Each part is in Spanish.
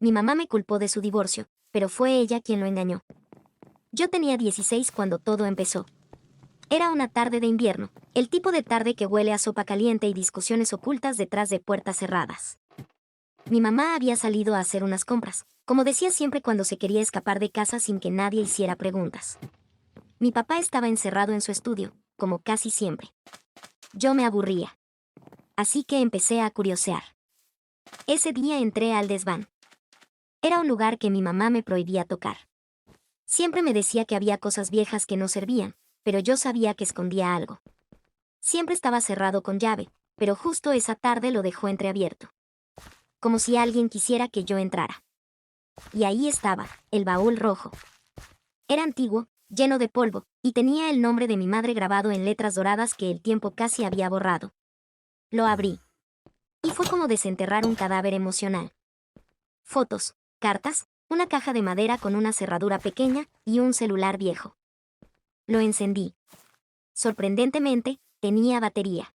Mi mamá me culpó de su divorcio, pero fue ella quien lo engañó. Yo tenía 16 cuando todo empezó. Era una tarde de invierno, el tipo de tarde que huele a sopa caliente y discusiones ocultas detrás de puertas cerradas. Mi mamá había salido a hacer unas compras, como decía siempre cuando se quería escapar de casa sin que nadie hiciera preguntas. Mi papá estaba encerrado en su estudio, como casi siempre. Yo me aburría. Así que empecé a curiosear. Ese día entré al desván. Era un lugar que mi mamá me prohibía tocar. Siempre me decía que había cosas viejas que no servían, pero yo sabía que escondía algo. Siempre estaba cerrado con llave, pero justo esa tarde lo dejó entreabierto. Como si alguien quisiera que yo entrara. Y ahí estaba, el baúl rojo. Era antiguo, lleno de polvo, y tenía el nombre de mi madre grabado en letras doradas que el tiempo casi había borrado. Lo abrí. Y fue como desenterrar un cadáver emocional. Fotos, cartas, una caja de madera con una cerradura pequeña y un celular viejo. Lo encendí. Sorprendentemente, tenía batería.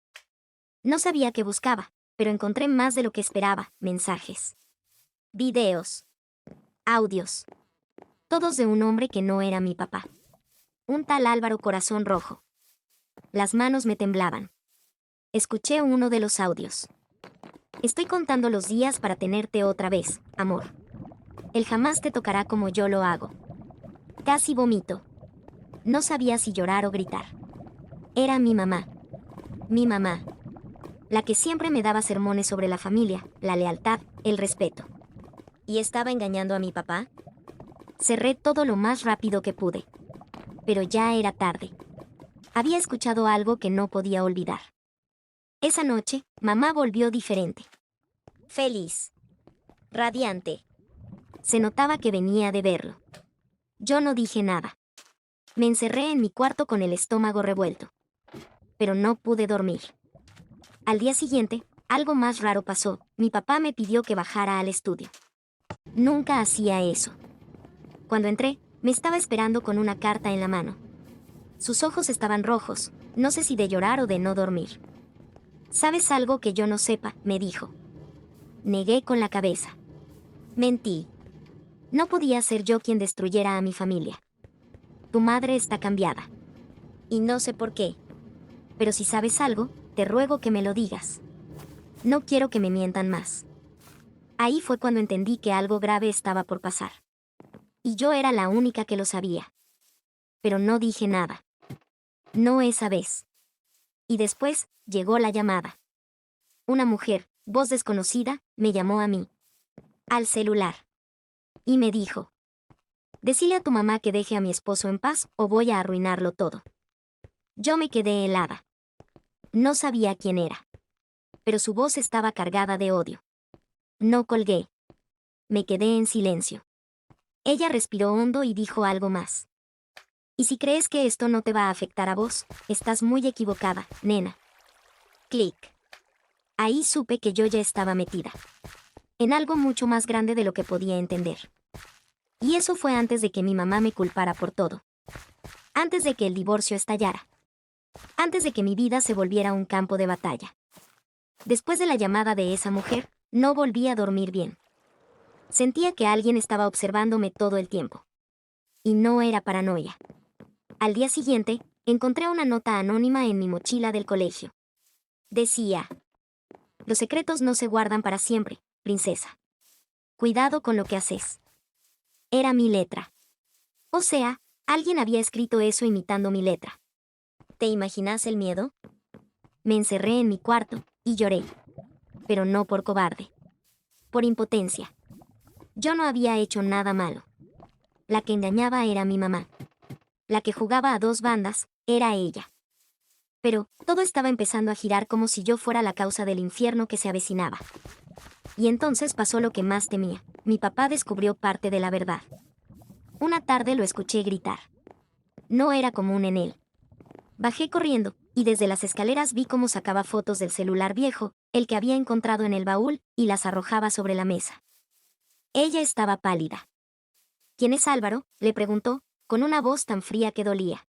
No sabía qué buscaba, pero encontré más de lo que esperaba: mensajes, videos, audios. Todos de un hombre que no era mi papá. Un tal Álvaro Corazón Rojo. Las manos me temblaban. Escuché uno de los audios. Estoy contando los días para tenerte otra vez, amor. Él jamás te tocará como yo lo hago. Casi vomito. No sabía si llorar o gritar. Era mi mamá. Mi mamá. La que siempre me daba sermones sobre la familia, la lealtad, el respeto. ¿Y estaba engañando a mi papá? Cerré todo lo más rápido que pude. Pero ya era tarde. Había escuchado algo que no podía olvidar. Esa noche, mamá volvió diferente. Feliz. Radiante. Se notaba que venía de verlo. Yo no dije nada. Me encerré en mi cuarto con el estómago revuelto. Pero no pude dormir. Al día siguiente, algo más raro pasó. Mi papá me pidió que bajara al estudio. Nunca hacía eso. Cuando entré, me estaba esperando con una carta en la mano. Sus ojos estaban rojos, no sé si de llorar o de no dormir. ¿Sabes algo que yo no sepa?, me dijo. Negué con la cabeza. Mentí. No podía ser yo quien destruyera a mi familia. Tu madre está cambiada. Y no sé por qué. Pero si sabes algo, te ruego que me lo digas. No quiero que me mientan más. Ahí fue cuando entendí que algo grave estaba por pasar. Y yo era la única que lo sabía. Pero no dije nada. No esa vez. Y después, llegó la llamada. Una mujer, voz desconocida, me llamó a mí. Al celular. Y me dijo: decile a tu mamá que deje a mi esposo en paz o voy a arruinarlo todo. Yo me quedé helada. No sabía quién era. Pero su voz estaba cargada de odio. No colgué. Me quedé en silencio. Ella respiró hondo y dijo algo más. Y si crees que esto no te va a afectar a vos, estás muy equivocada, nena. Clic. Ahí supe que yo ya estaba metida. En algo mucho más grande de lo que podía entender. Y eso fue antes de que mi mamá me culpara por todo. Antes de que el divorcio estallara. Antes de que mi vida se volviera un campo de batalla. Después de la llamada de esa mujer, no volví a dormir bien. Sentía que alguien estaba observándome todo el tiempo. Y no era paranoia. Al día siguiente, encontré una nota anónima en mi mochila del colegio. Decía: los secretos no se guardan para siempre, princesa. Cuidado con lo que haces. Era mi letra. O sea, alguien había escrito eso imitando mi letra. ¿Te imaginas el miedo? Me encerré en mi cuarto y lloré. Pero no por cobarde. Por impotencia. Yo no había hecho nada malo. La que engañaba era mi mamá. La que jugaba a dos bandas era ella. Pero todo estaba empezando a girar como si yo fuera la causa del infierno que se avecinaba. Y entonces pasó lo que más temía. Mi papá descubrió parte de la verdad. Una tarde lo escuché gritar. No era común en él. Bajé corriendo, y desde las escaleras vi cómo sacaba fotos del celular viejo, el que había encontrado en el baúl, y las arrojaba sobre la mesa. Ella estaba pálida. ¿Quién es Álvaro?, le preguntó, con una voz tan fría que dolía.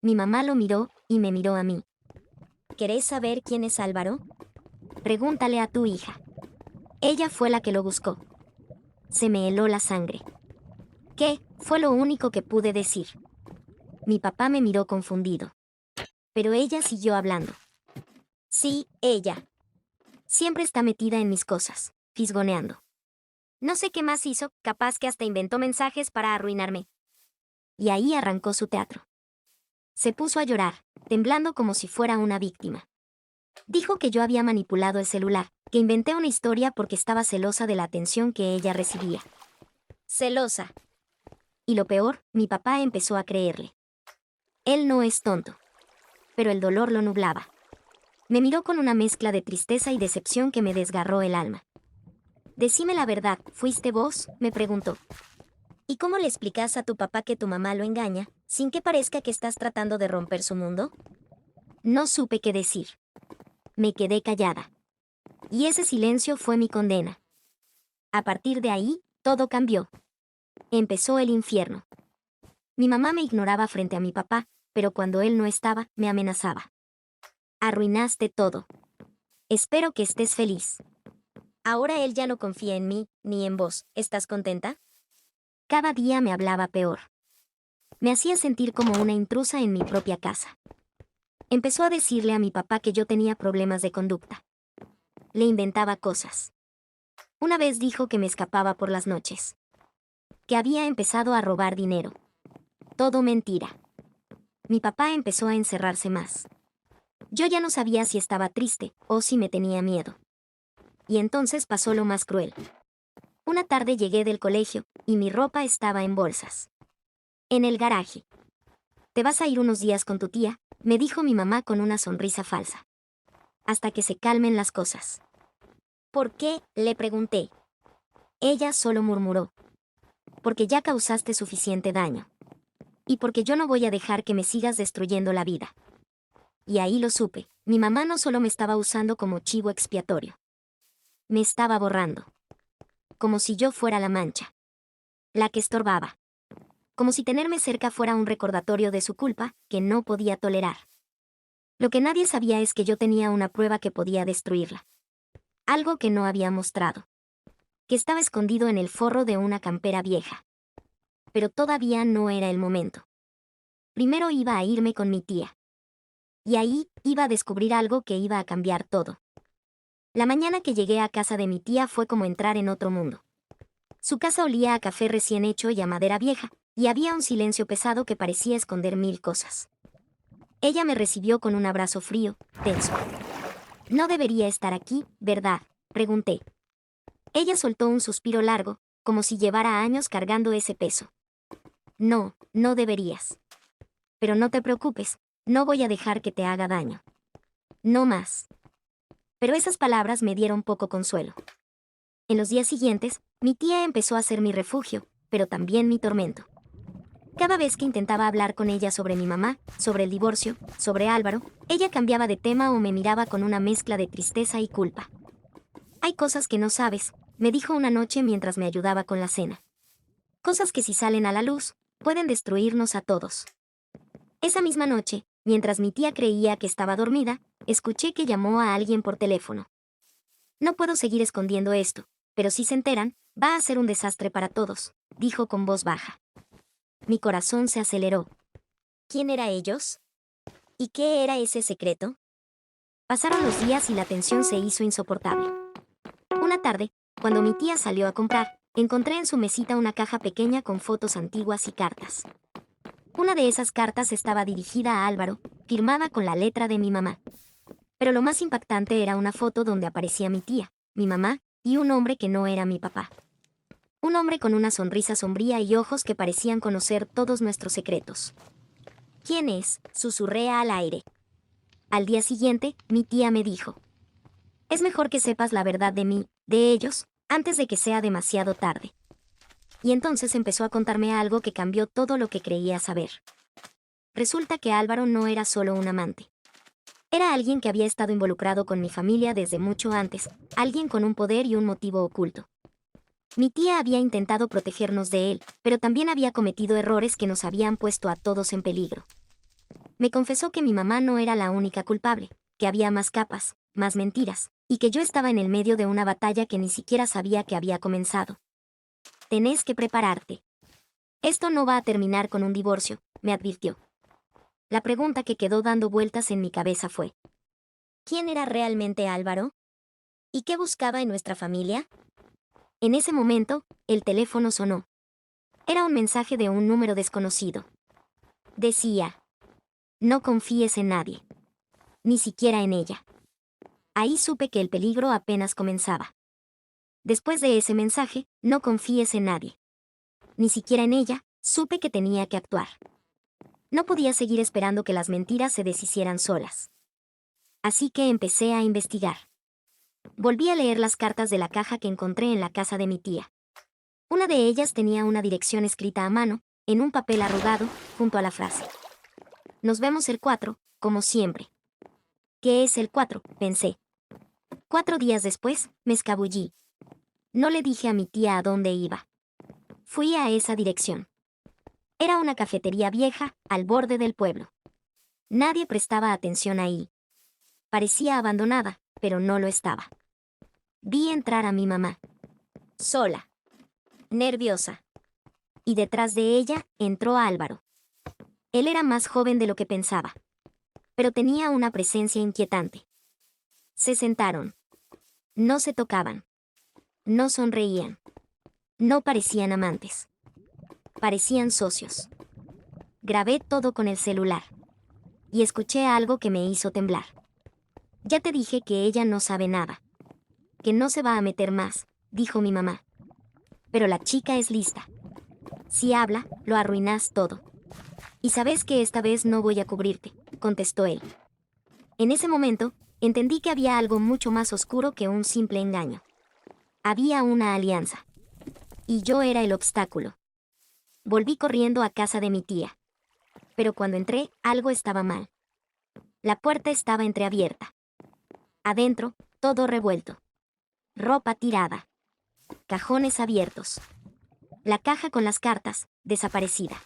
Mi mamá lo miró, y me miró a mí. ¿Querés saber quién es Álvaro? Pregúntale a tu hija. Ella fue la que lo buscó. Se me heló la sangre. ¿Qué? Fue lo único que pude decir. Mi papá me miró confundido. Pero ella siguió hablando. Sí, ella. Siempre está metida en mis cosas, fisgoneando. No sé qué más hizo, capaz que hasta inventó mensajes para arruinarme. Y ahí arrancó su teatro. Se puso a llorar, temblando como si fuera una víctima. Dijo que yo había manipulado el celular, que inventé una historia porque estaba celosa de la atención que ella recibía. Celosa. Y lo peor, mi papá empezó a creerle. Él no es tonto. Pero el dolor lo nublaba. Me miró con una mezcla de tristeza y decepción que me desgarró el alma. Decime la verdad, ¿fuiste vos?, me preguntó. ¿Y cómo le explicas a tu papá que tu mamá lo engaña, sin que parezca que estás tratando de romper su mundo? No supe qué decir. Me quedé callada. Y ese silencio fue mi condena. A partir de ahí, todo cambió. Empezó el infierno. Mi mamá me ignoraba frente a mi papá, pero cuando él no estaba, me amenazaba. Arruinaste todo. Espero que estés feliz. Ahora él ya no confía en mí, ni en vos. ¿Estás contenta? Cada día me hablaba peor. Me hacía sentir como una intrusa en mi propia casa. Empezó a decirle a mi papá que yo tenía problemas de conducta. Le inventaba cosas. Una vez dijo que me escapaba por las noches. Que había empezado a robar dinero. Todo mentira. Mi papá empezó a encerrarse más. Yo ya no sabía si estaba triste o si me tenía miedo. Y entonces pasó lo más cruel. Una tarde llegué del colegio y mi ropa estaba en bolsas. En el garaje. Te vas a ir unos días con tu tía, me dijo mi mamá con una sonrisa falsa. Hasta que se calmen las cosas. ¿Por qué?, le pregunté. Ella solo murmuró. Porque ya causaste suficiente daño. Y porque yo no voy a dejar que me sigas destruyendo la vida. Y ahí lo supe, mi mamá no solo me estaba usando como chivo expiatorio. Me estaba borrando. Como si yo fuera la mancha. La que estorbaba. Como si tenerme cerca fuera un recordatorio de su culpa, que no podía tolerar. Lo que nadie sabía es que yo tenía una prueba que podía destruirla. Algo que no había mostrado. Que estaba escondido en el forro de una campera vieja. Pero todavía no era el momento. Primero iba a irme con mi tía. Y ahí iba a descubrir algo que iba a cambiar todo. La mañana que llegué a casa de mi tía fue como entrar en otro mundo. Su casa olía a café recién hecho y a madera vieja, y había un silencio pesado que parecía esconder mil cosas. Ella me recibió con un abrazo frío, tenso. No debería estar aquí, ¿verdad?, pregunté. Ella soltó un suspiro largo, como si llevara años cargando ese peso. No, no deberías. Pero no te preocupes, no voy a dejar que te haga daño. No más. Pero esas palabras me dieron poco consuelo. En los días siguientes, mi tía empezó a ser mi refugio, pero también mi tormento. Cada vez que intentaba hablar con ella sobre mi mamá, sobre el divorcio, sobre Álvaro, ella cambiaba de tema o me miraba con una mezcla de tristeza y culpa. Hay cosas que no sabes, me dijo una noche mientras me ayudaba con la cena. Cosas que si salen a la luz, pueden destruirnos a todos. Esa misma noche, mientras mi tía creía que estaba dormida, escuché que llamó a alguien por teléfono. No puedo seguir escondiendo esto, pero si se enteran, va a ser un desastre para todos, dijo con voz baja. Mi corazón se aceleró. ¿Quién eran ellos? ¿Y qué era ese secreto? Pasaron los días y la tensión se hizo insoportable. Una tarde, cuando mi tía salió a comprar, encontré en su mesita una caja pequeña con fotos antiguas y cartas. Una de esas cartas estaba dirigida a Álvaro, firmada con la letra de mi mamá. Pero lo más impactante era una foto donde aparecía mi tía, mi mamá, y un hombre que no era mi papá. Un hombre con una sonrisa sombría y ojos que parecían conocer todos nuestros secretos. ¿Quién es?, susurré al aire. Al día siguiente, mi tía me dijo. Es mejor que sepas la verdad de mí, de ellos, antes de que sea demasiado tarde. Y entonces empezó a contarme algo que cambió todo lo que creía saber. Resulta que Álvaro no era solo un amante. Era alguien que había estado involucrado con mi familia desde mucho antes, alguien con un poder y un motivo oculto. Mi tía había intentado protegernos de él, pero también había cometido errores que nos habían puesto a todos en peligro. Me confesó que mi mamá no era la única culpable, que había más capas, más mentiras, y que yo estaba en el medio de una batalla que ni siquiera sabía que había comenzado. Tenés que prepararte. Esto no va a terminar con un divorcio, me advirtió. La pregunta que quedó dando vueltas en mi cabeza fue: ¿quién era realmente Álvaro? ¿Y qué buscaba en nuestra familia? En ese momento, el teléfono sonó. Era un mensaje de un número desconocido. Decía: no confíes en nadie. Ni siquiera en ella. Ahí supe que el peligro apenas comenzaba. Después de ese mensaje, no confíes en nadie. Ni siquiera en ella, supe que tenía que actuar. No podía seguir esperando que las mentiras se deshicieran solas. Así que empecé a investigar. Volví a leer las cartas de la caja que encontré en la casa de mi tía. Una de ellas tenía una dirección escrita a mano, en un papel arrugado, junto a la frase: nos vemos el 4, como siempre. ¿Qué es el 4?, pensé. 4 días después, me escabullí. No le dije a mi tía a dónde iba. Fui a esa dirección. Era una cafetería vieja, al borde del pueblo. Nadie prestaba atención ahí. Parecía abandonada, pero no lo estaba. Vi entrar a mi mamá. Sola. Nerviosa. Y detrás de ella, entró Álvaro. Él era más joven de lo que pensaba. Pero tenía una presencia inquietante. Se sentaron. No se tocaban. No sonreían. No parecían amantes. Parecían socios. Grabé todo con el celular. Y escuché algo que me hizo temblar. Ya te dije que ella no sabe nada. Que no se va a meter más, dijo mi mamá. Pero la chica es lista. Si habla, lo arruinas todo. Y sabes que esta vez no voy a cubrirte, contestó él. En ese momento, entendí que había algo mucho más oscuro que un simple engaño. Había una alianza. Y yo era el obstáculo. Volví corriendo a casa de mi tía. Pero cuando entré, algo estaba mal. La puerta estaba entreabierta. Adentro, todo revuelto. Ropa tirada. Cajones abiertos. La caja con las cartas, desaparecida.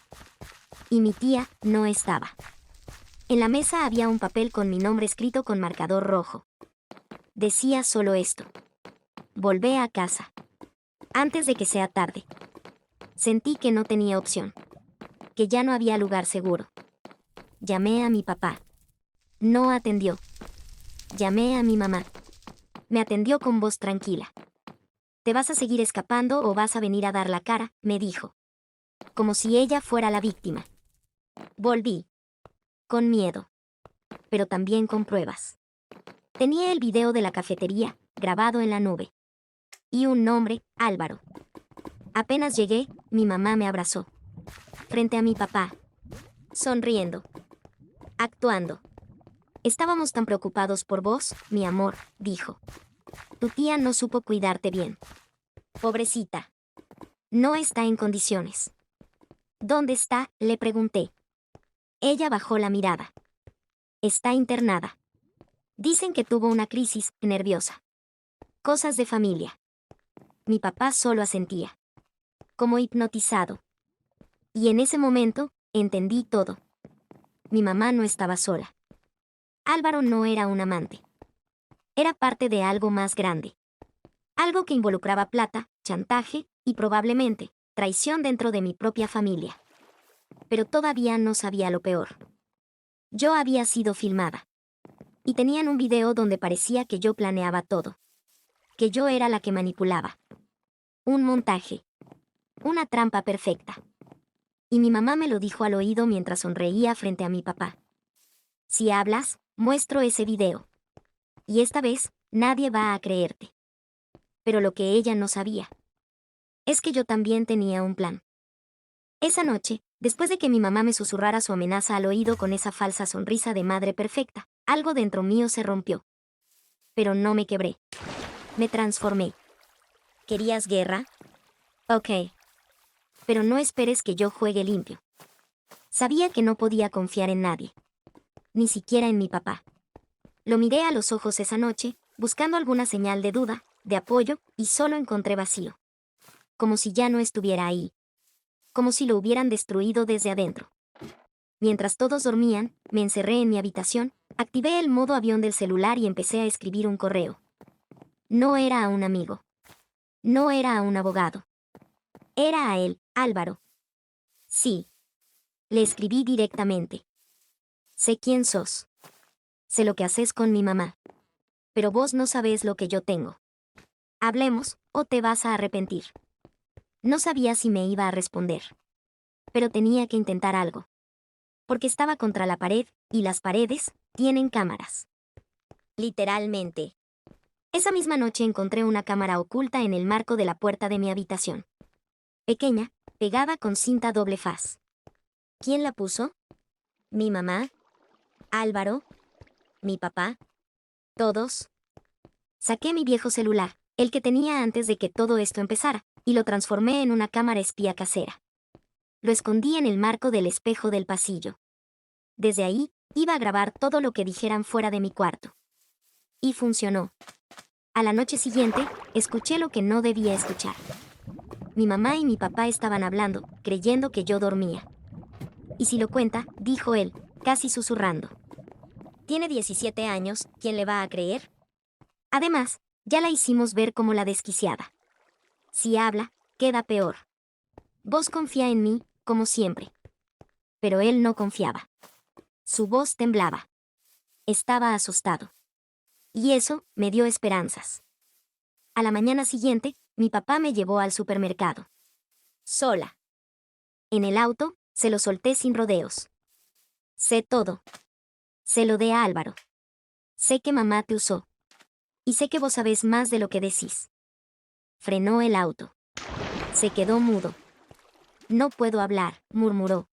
Y mi tía no estaba. En la mesa había un papel con mi nombre escrito con marcador rojo. Decía solo esto: volvé a casa. Antes de que sea tarde. Sentí que no tenía opción. Que ya no había lugar seguro. Llamé a mi papá. No atendió. Llamé a mi mamá. Me atendió con voz tranquila. ¿Te vas a seguir escapando o vas a venir a dar la cara?, me dijo. Como si ella fuera la víctima. Volví. Con miedo. Pero también con pruebas. Tenía el video de la cafetería, grabado en la nube. Y un nombre: Álvaro. Apenas llegué, mi mamá me abrazó. Frente a mi papá. Sonriendo. Actuando. Estábamos tan preocupados por vos, mi amor, dijo. Tu tía no supo cuidarte bien. Pobrecita. No está en condiciones. ¿Dónde está?, le pregunté. Ella bajó la mirada. Está internada. Dicen que tuvo una crisis nerviosa. Cosas de familia. Mi papá solo asentía. Como hipnotizado. Y en ese momento, entendí todo. Mi mamá no estaba sola. Álvaro no era un amante. Era parte de algo más grande. Algo que involucraba plata, chantaje y probablemente traición dentro de mi propia familia. Pero todavía no sabía lo peor. Yo había sido filmada. Y tenían un video donde parecía que yo planeaba todo. Que yo era la que manipulaba. Un montaje. Una trampa perfecta. Y mi mamá me lo dijo al oído mientras sonreía frente a mi papá. Si hablas, muestro ese video. Y esta vez, nadie va a creerte. Pero lo que ella no sabía es que yo también tenía un plan. Esa noche, después de que mi mamá me susurrara su amenaza al oído con esa falsa sonrisa de madre perfecta, algo dentro mío se rompió. Pero no me quebré. Me transformé. ¿Querías guerra? Ok. Pero no esperes que yo juegue limpio. Sabía que no podía confiar en nadie. Ni siquiera en mi papá. Lo miré a los ojos esa noche, buscando alguna señal de duda, de apoyo, y solo encontré vacío. Como si ya no estuviera ahí. Como si lo hubieran destruido desde adentro. Mientras todos dormían, me encerré en mi habitación, activé el modo avión del celular y empecé a escribir un correo. No era a un amigo. No era a un abogado. Era a él, Álvaro. Sí. Le escribí directamente. Sé quién sos. Sé lo que haces con mi mamá. Pero vos no sabés lo que yo tengo. Hablemos, o te vas a arrepentir. No sabía si me iba a responder. Pero tenía que intentar algo. Porque estaba contra la pared, y las paredes tienen cámaras. Literalmente. Esa misma noche encontré una cámara oculta en el marco de la puerta de mi habitación. Pequeña, pegada con cinta doble faz. ¿Quién la puso? Mi mamá. Álvaro. Mi papá. Todos. Saqué mi viejo celular, el que tenía antes de que todo esto empezara, y lo transformé en una cámara espía casera. Lo escondí en el marco del espejo del pasillo. Desde ahí, iba a grabar todo lo que dijeran fuera de mi cuarto. Y funcionó. A la noche siguiente, escuché lo que no debía escuchar. Mi mamá y mi papá estaban hablando, creyendo que yo dormía. ¿Y si lo cuenta?, dijo él, casi susurrando. Tiene 17 años, ¿quién le va a creer? Además, ya la hicimos ver como la desquiciada. Si habla, queda peor. Vos confía en mí, como siempre. Pero él no confiaba. Su voz temblaba. Estaba asustado. Y eso me dio esperanzas. A la mañana siguiente, mi papá me llevó al supermercado. Sola. En el auto, se lo solté sin rodeos. Sé todo. Se lo de a Álvaro. Sé que mamá te usó. Y sé que vos sabés más de lo que decís. Frenó el auto. Se quedó mudo. No puedo hablar, murmuró.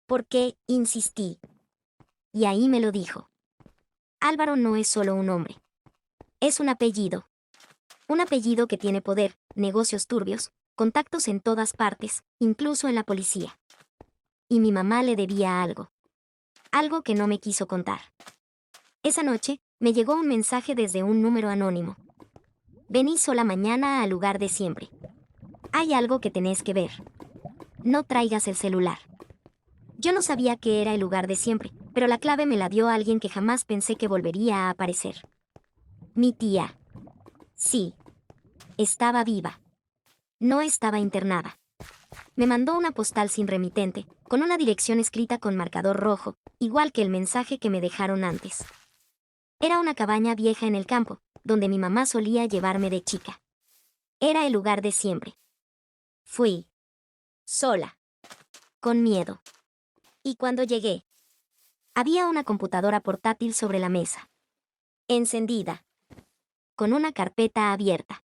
¿Por qué? Insistí. Y ahí me lo dijo. Álvaro no es solo un hombre. Es un apellido. Un apellido que tiene poder, negocios turbios, contactos en todas partes, incluso en la policía. Y mi mamá le debía algo. Algo que no me quiso contar. Esa noche, me llegó un mensaje desde un número anónimo. Vení sola mañana al lugar de siempre. Hay algo que tenés que ver. No traigas el celular. Yo no sabía qué era el lugar de siempre, pero la clave me la dio alguien que jamás pensé que volvería a aparecer. Mi tía. Sí. Estaba viva. No estaba internada. Me mandó una postal sin remitente, con una dirección escrita con marcador rojo, igual que el mensaje que me dejaron antes. Era una cabaña vieja en el campo, donde mi mamá solía llevarme de chica. Era el lugar de siempre. Fui. Sola. Con miedo. Y cuando llegué, había una computadora portátil sobre la mesa. Encendida. Con una carpeta abierta.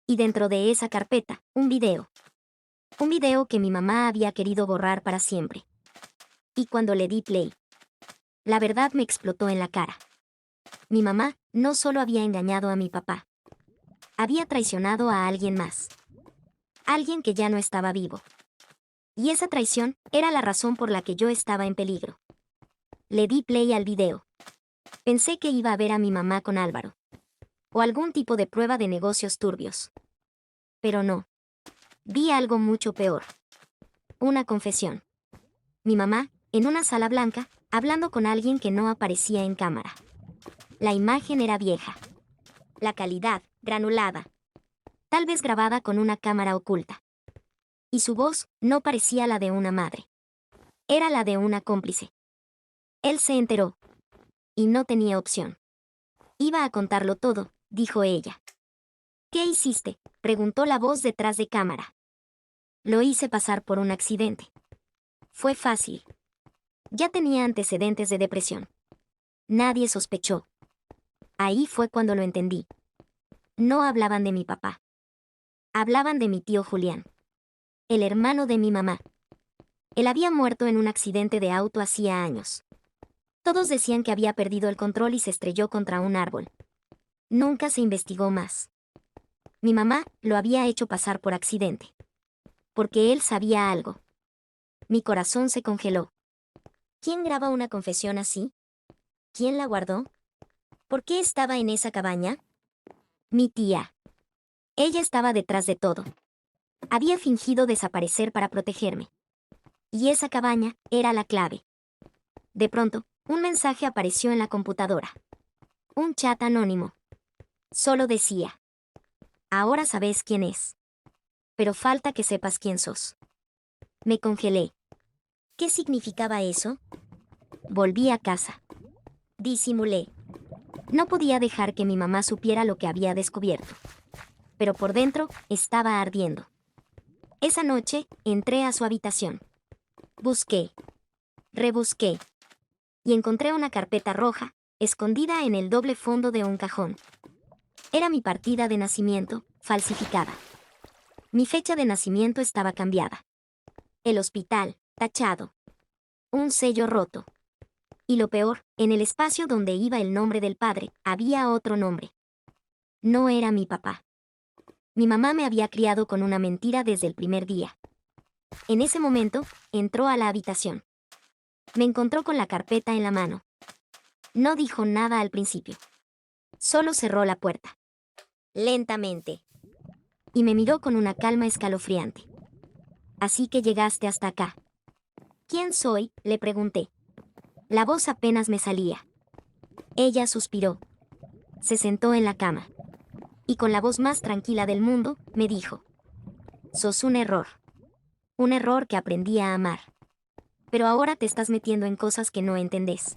Y dentro de esa carpeta, un video. Un video que mi mamá había querido borrar para siempre. Y cuando le di play, la verdad me explotó en la cara. Mi mamá no solo había engañado a mi papá. Había traicionado a alguien más. Alguien que ya no estaba vivo. Y esa traición era la razón por la que yo estaba en peligro. Le di play al video. Pensé que iba a ver a mi mamá con Álvaro. O algún tipo de prueba de negocios turbios. Pero no. Vi algo mucho peor. Una confesión. Mi mamá, en una sala blanca, hablando con alguien que no aparecía en cámara. La imagen era vieja. La calidad, granulada. Tal vez grabada con una cámara oculta. Y su voz no parecía la de una madre. Era la de una cómplice. Él se enteró. Y no tenía opción. Iba a contarlo todo, dijo ella. ¿Qué hiciste?, preguntó la voz detrás de cámara. Lo hice pasar por un accidente. Fue fácil. Ya tenía antecedentes de depresión. Nadie sospechó. Ahí fue cuando lo entendí. No hablaban de mi papá. Hablaban de mi tío Julián. El hermano de mi mamá. Él había muerto en un accidente de auto hacía años. Todos decían que había perdido el control y se estrelló contra un árbol. Nunca se investigó más. Mi mamá lo había hecho pasar por accidente. Porque él sabía algo. Mi corazón se congeló. ¿Quién graba una confesión así? ¿Quién la guardó? ¿Por qué estaba en esa cabaña? Mi tía. Ella estaba detrás de todo. Había fingido desaparecer para protegerme. Y esa cabaña era la clave. De pronto, un mensaje apareció en la computadora. Un chat anónimo. Solo decía: ahora sabes quién es. pero falta que sepas quién sos. Me congelé. ¿Qué significaba eso? Volví a casa. Disimulé. No podía dejar que mi mamá supiera lo que había descubierto. Pero por dentro estaba ardiendo. Esa noche entré a su habitación. Busqué. Rebusqué. Y encontré una carpeta roja, escondida en el doble fondo de un cajón. Era mi partida de nacimiento, falsificada. Mi fecha de nacimiento estaba cambiada. El hospital, tachado. Un sello roto. Y lo peor, en el espacio donde iba el nombre del padre, había otro nombre. No era mi papá. Mi mamá me había criado con una mentira desde el primer día. En ese momento, entró a la habitación. Me encontró con la carpeta en la mano. No dijo nada al principio. Solo cerró la puerta. Lentamente. Y me miró con una calma escalofriante. Así que llegaste hasta acá. ¿Quién soy?, le pregunté. La voz apenas me salía. Ella suspiró. Se sentó en la cama. Y con la voz más tranquila del mundo, me dijo: sos un error. Un error que aprendí a amar. Pero ahora te estás metiendo en cosas que no entendés.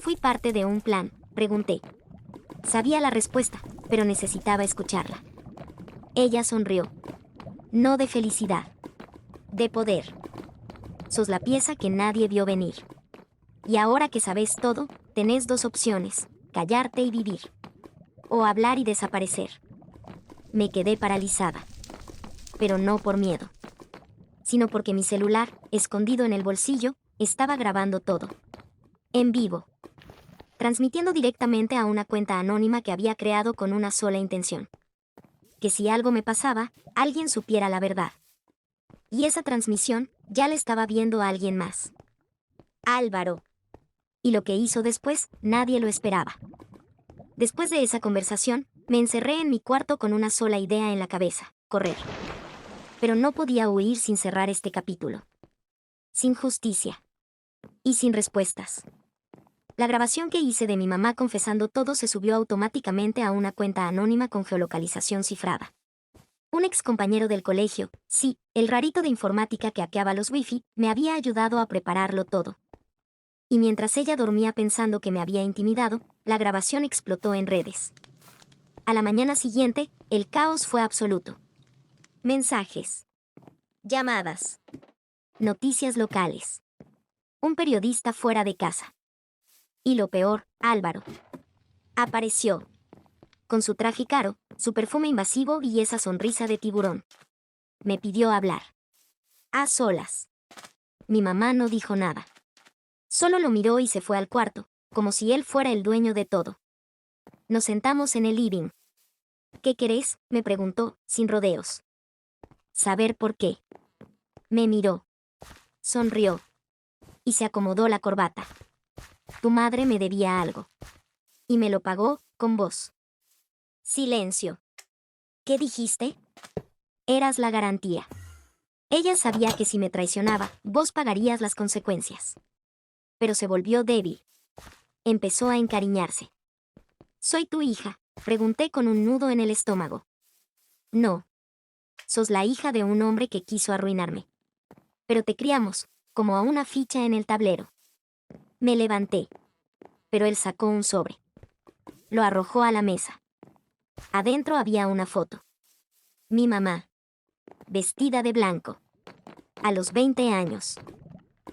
¿Fui parte de un plan?, pregunté. Sabía la respuesta, pero necesitaba escucharla. Ella sonrió. No de felicidad. De poder. Sos la pieza que nadie vio venir. Y ahora que sabes todo, tenés dos opciones: callarte y vivir. O hablar y desaparecer. Me quedé paralizada. Pero no por miedo. Sino porque mi celular, escondido en el bolsillo, estaba grabando todo. En vivo. Transmitiendo directamente a una cuenta anónima que había creado con una sola intención. Que si algo me pasaba, alguien supiera la verdad. Y esa transmisión ya la estaba viendo a alguien más. Álvaro. Y lo que hizo después, nadie lo esperaba. Después de esa conversación, me encerré en mi cuarto con una sola idea en la cabeza: correr. Pero no podía huir sin cerrar este capítulo. Sin justicia. Y sin respuestas. La grabación que hice de mi mamá confesando todo se subió automáticamente a una cuenta anónima con geolocalización cifrada. Un ex compañero del colegio, sí, el rarito de informática que hackeaba los wifi, me había ayudado a prepararlo todo. Y mientras ella dormía pensando que me había intimidado, la grabación explotó en redes. A la mañana siguiente, el caos fue absoluto. Mensajes. Llamadas. Noticias locales. Un periodista fuera de casa. Y lo peor, Álvaro. Apareció. Con su traje caro, su perfume invasivo y esa sonrisa de tiburón. Me pidió hablar. A solas. Mi mamá no dijo nada. Solo lo miró y se fue al cuarto, como si él fuera el dueño de todo. Nos sentamos en el living. ¿Qué querés?, me preguntó, sin rodeos. Saber por qué. Me miró. Sonrió. Y se acomodó la corbata. Tu madre me debía algo. Y me lo pagó, con vos. Silencio. ¿Qué dijiste? Eras la garantía. Ella sabía que si me traicionaba, vos pagarías las consecuencias. Pero se volvió débil. Empezó a encariñarse. ¿Soy tu hija?, pregunté con un nudo en el estómago. No. Sos la hija de un hombre que quiso arruinarme. Pero te criamos, como a una ficha en el tablero. Me levanté. Pero él sacó un sobre. Lo arrojó a la mesa. Adentro había una foto. Mi mamá. Vestida de blanco. A los 20 años.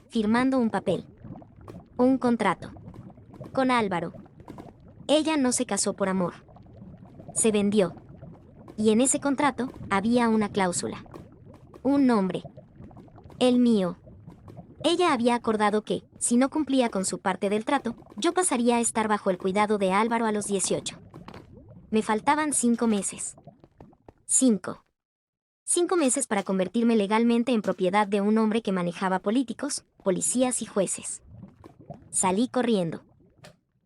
Firmando un papel. Un contrato. Con Álvaro. Ella no se casó por amor. Se vendió. Y en ese contrato había una cláusula. Un nombre. El mío. Ella había acordado que, si no cumplía con su parte del trato, yo pasaría a estar bajo el cuidado de Álvaro a los 18. Me faltaban 5 meses. 5. 5 meses para convertirme legalmente en propiedad de un hombre que manejaba políticos, policías y jueces. Salí corriendo.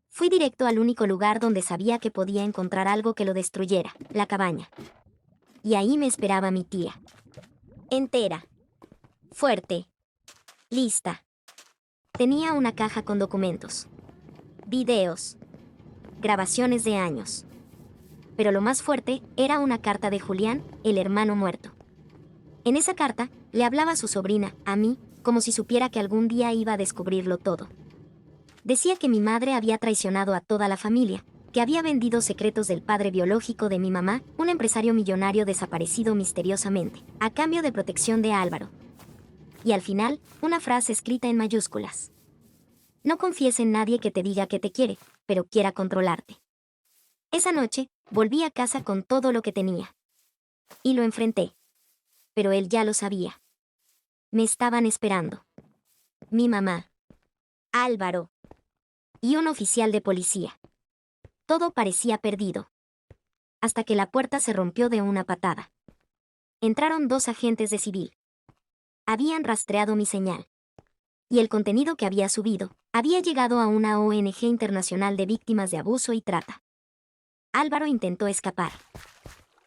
Fui directo al único lugar donde sabía que podía encontrar algo que lo destruyera, la cabaña. Y ahí me esperaba mi tía. Entera. Fuerte. Lista. Tenía una caja con documentos. Videos. Grabaciones de años. Pero lo más fuerte era una carta de Julián, el hermano muerto. En esa carta, le hablaba a su sobrina, a mí, como si supiera que algún día iba a descubrirlo todo. Decía que mi madre había traicionado a toda la familia, que había vendido secretos del padre biológico de mi mamá, un empresario millonario desaparecido misteriosamente, a cambio de protección de Álvaro. Y al final, una frase escrita en mayúsculas. No confíes en nadie que te diga que te quiere, pero quiera controlarte. Esa noche, volví a casa con todo lo que tenía. Y lo enfrenté. Pero él ya lo sabía. Me estaban esperando. Mi mamá, Álvaro y un oficial de policía. Todo parecía perdido. Hasta que la puerta se rompió de una patada. Entraron 2 agentes de civil. Habían rastreado mi señal. Y el contenido que había subido había llegado a una ONG internacional de víctimas de abuso y trata. Álvaro intentó escapar.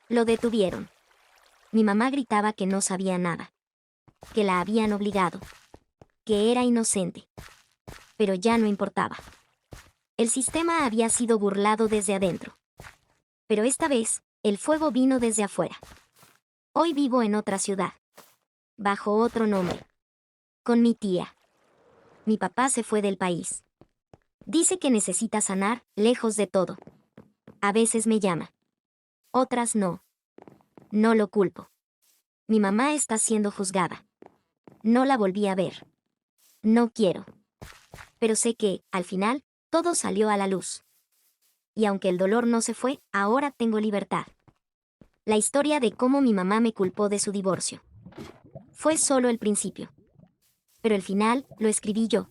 Lo detuvieron. Mi mamá gritaba que no sabía nada. Que la habían obligado. Que era inocente. Pero ya no importaba. El sistema había sido burlado desde adentro. Pero esta vez, el fuego vino desde afuera. Hoy vivo en otra ciudad. Bajo otro nombre. Con mi tía. Mi papá se fue del país. Dice que necesita sanar, lejos de todo. A veces me llama. Otras no. No lo culpo. Mi mamá está siendo juzgada. No la volví a ver. No quiero. Pero sé que, al final, todo salió a la luz. Y aunque el dolor no se fue, ahora tengo libertad. La historia de cómo mi mamá me culpó de su divorcio. Fue solo el principio. Pero el final, lo escribí yo.